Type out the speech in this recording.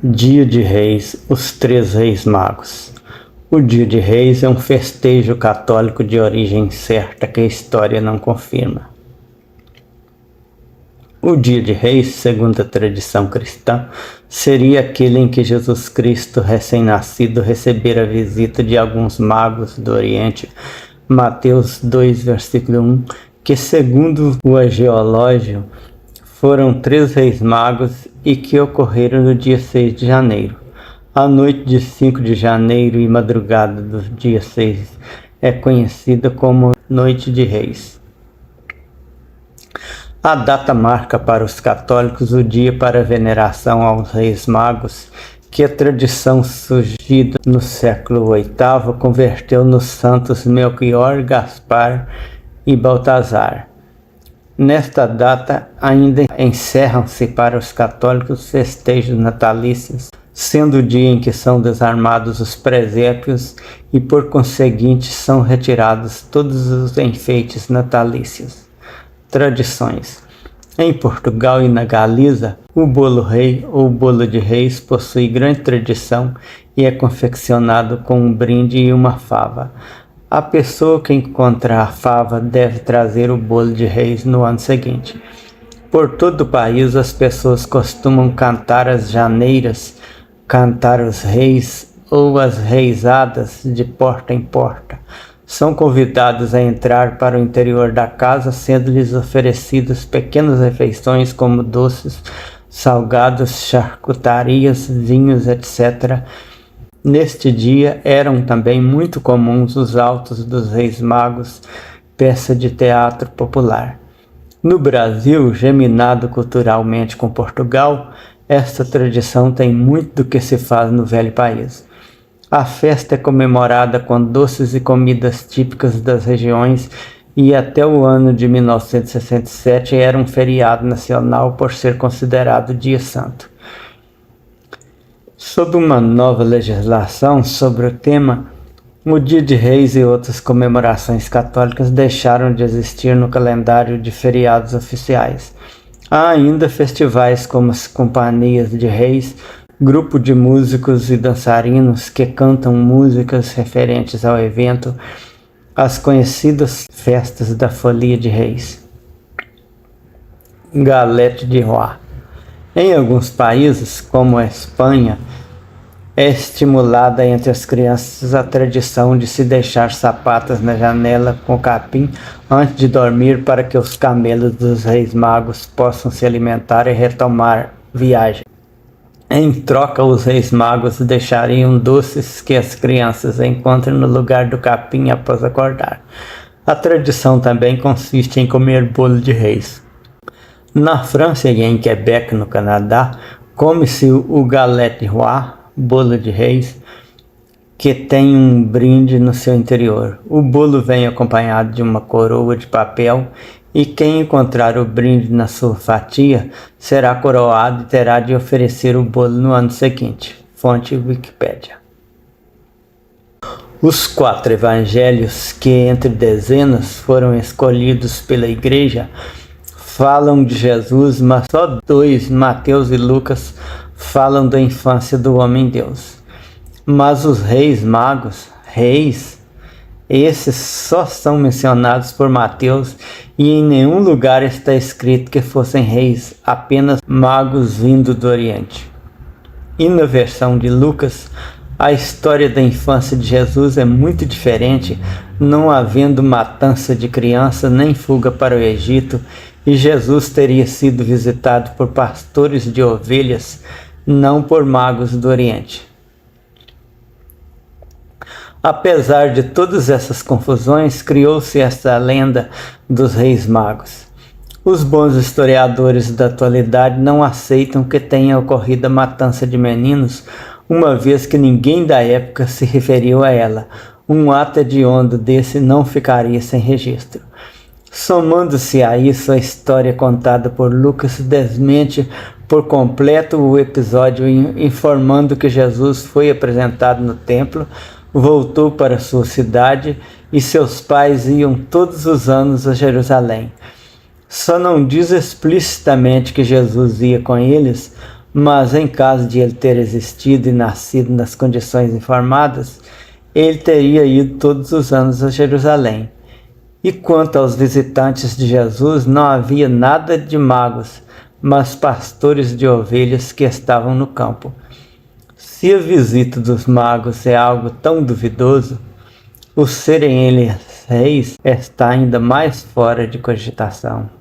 Dia de Reis, os Três Reis Magos. O Dia de Reis é um festejo católico de origem incerta que a história não confirma. O Dia de Reis, segundo a tradição cristã, seria aquele em que Jesus Cristo, recém-nascido, recebera a visita de alguns magos do Oriente, Mateus 2, versículo 1, que segundo o agiológio, foram 3 reis magos e que ocorreram no dia 6 de janeiro. A noite de 5 de janeiro e madrugada do dia 6 é conhecida como Noite de Reis. A data marca para os católicos o dia para a veneração aos reis magos, que a tradição surgida no século VIII converteu nos santos Melchior, Gaspar e Baltazar. Nesta data ainda encerram-se para os católicos festejos natalícios, sendo o dia em que são desarmados os presépios e por conseguinte são retirados todos os enfeites natalícios. Tradições. Em Portugal e na Galiza, o bolo rei ou bolo de reis possui grande tradição e é confeccionado com um brinde e uma fava. A pessoa que encontrar a fava deve trazer o bolo de reis no ano seguinte. Por todo o país, as pessoas costumam cantar as janeiras, cantar os reis ou as reisadas de porta em porta. São convidados a entrar para o interior da casa, sendo-lhes oferecidas pequenas refeições como doces, salgados, charcutarias, vinhos, etc. Neste dia eram também muito comuns os autos dos reis magos, peça de teatro popular. No Brasil, geminado culturalmente com Portugal, esta tradição tem muito do que se faz no velho país. A festa é comemorada com doces e comidas típicas das regiões e até o ano de 1967 era um feriado nacional por ser considerado dia santo. Sob uma nova legislação sobre o tema, o Dia de Reis e outras comemorações católicas deixaram de existir no calendário de feriados oficiais. Há ainda festivais como as companhias de reis, grupo de músicos e dançarinos que cantam músicas referentes ao evento, as conhecidas festas da Folia de Reis. Galette de Roi. Em alguns países, como a Espanha, é estimulada entre as crianças a tradição de se deixar sapatas na janela com capim antes de dormir para que os camelos dos reis magos possam se alimentar e retomar viagem. Em troca, os reis magos deixariam doces que as crianças encontram no lugar do capim após acordar. A tradição também consiste em comer bolo de reis. Na França e em Quebec, no Canadá, come-se o galette de roi, bolo de reis, que tem um brinde no seu interior. O bolo vem acompanhado de uma coroa de papel e quem encontrar o brinde na sua fatia será coroado e terá de oferecer o bolo no ano seguinte. Fonte Wikipédia. Os 4 evangelhos que, entre dezenas, foram escolhidos pela Igreja, falam de Jesus, mas só 2, Mateus e Lucas, falam da infância do homem-deus. Mas os reis magos, esses só são mencionados por Mateus e em nenhum lugar está escrito que fossem reis, apenas magos vindo do Oriente. E na versão de Lucas, a história da infância de Jesus é muito diferente, não havendo matança de criança nem fuga para o Egito, e Jesus teria sido visitado por pastores de ovelhas, não por magos do Oriente. Apesar de todas essas confusões, criou-se esta lenda dos reis magos. Os bons historiadores da atualidade não aceitam que tenha ocorrido a matança de meninos, uma vez que ninguém da época se referiu a ela. Um ato hediondo desse não ficaria sem registro. Somando-se a isso, a história contada por Lucas desmente por completo o episódio, informando que Jesus foi apresentado no templo, voltou para sua cidade e seus pais iam todos os anos a Jerusalém. Só não diz explicitamente que Jesus ia com eles, mas em caso de ele ter existido e nascido nas condições informadas, ele teria ido todos os anos a Jerusalém. E quanto aos visitantes de Jesus, não havia nada de magos, mas pastores de ovelhas que estavam no campo. Se a visita dos magos é algo tão duvidoso, o serem eles reis está ainda mais fora de cogitação.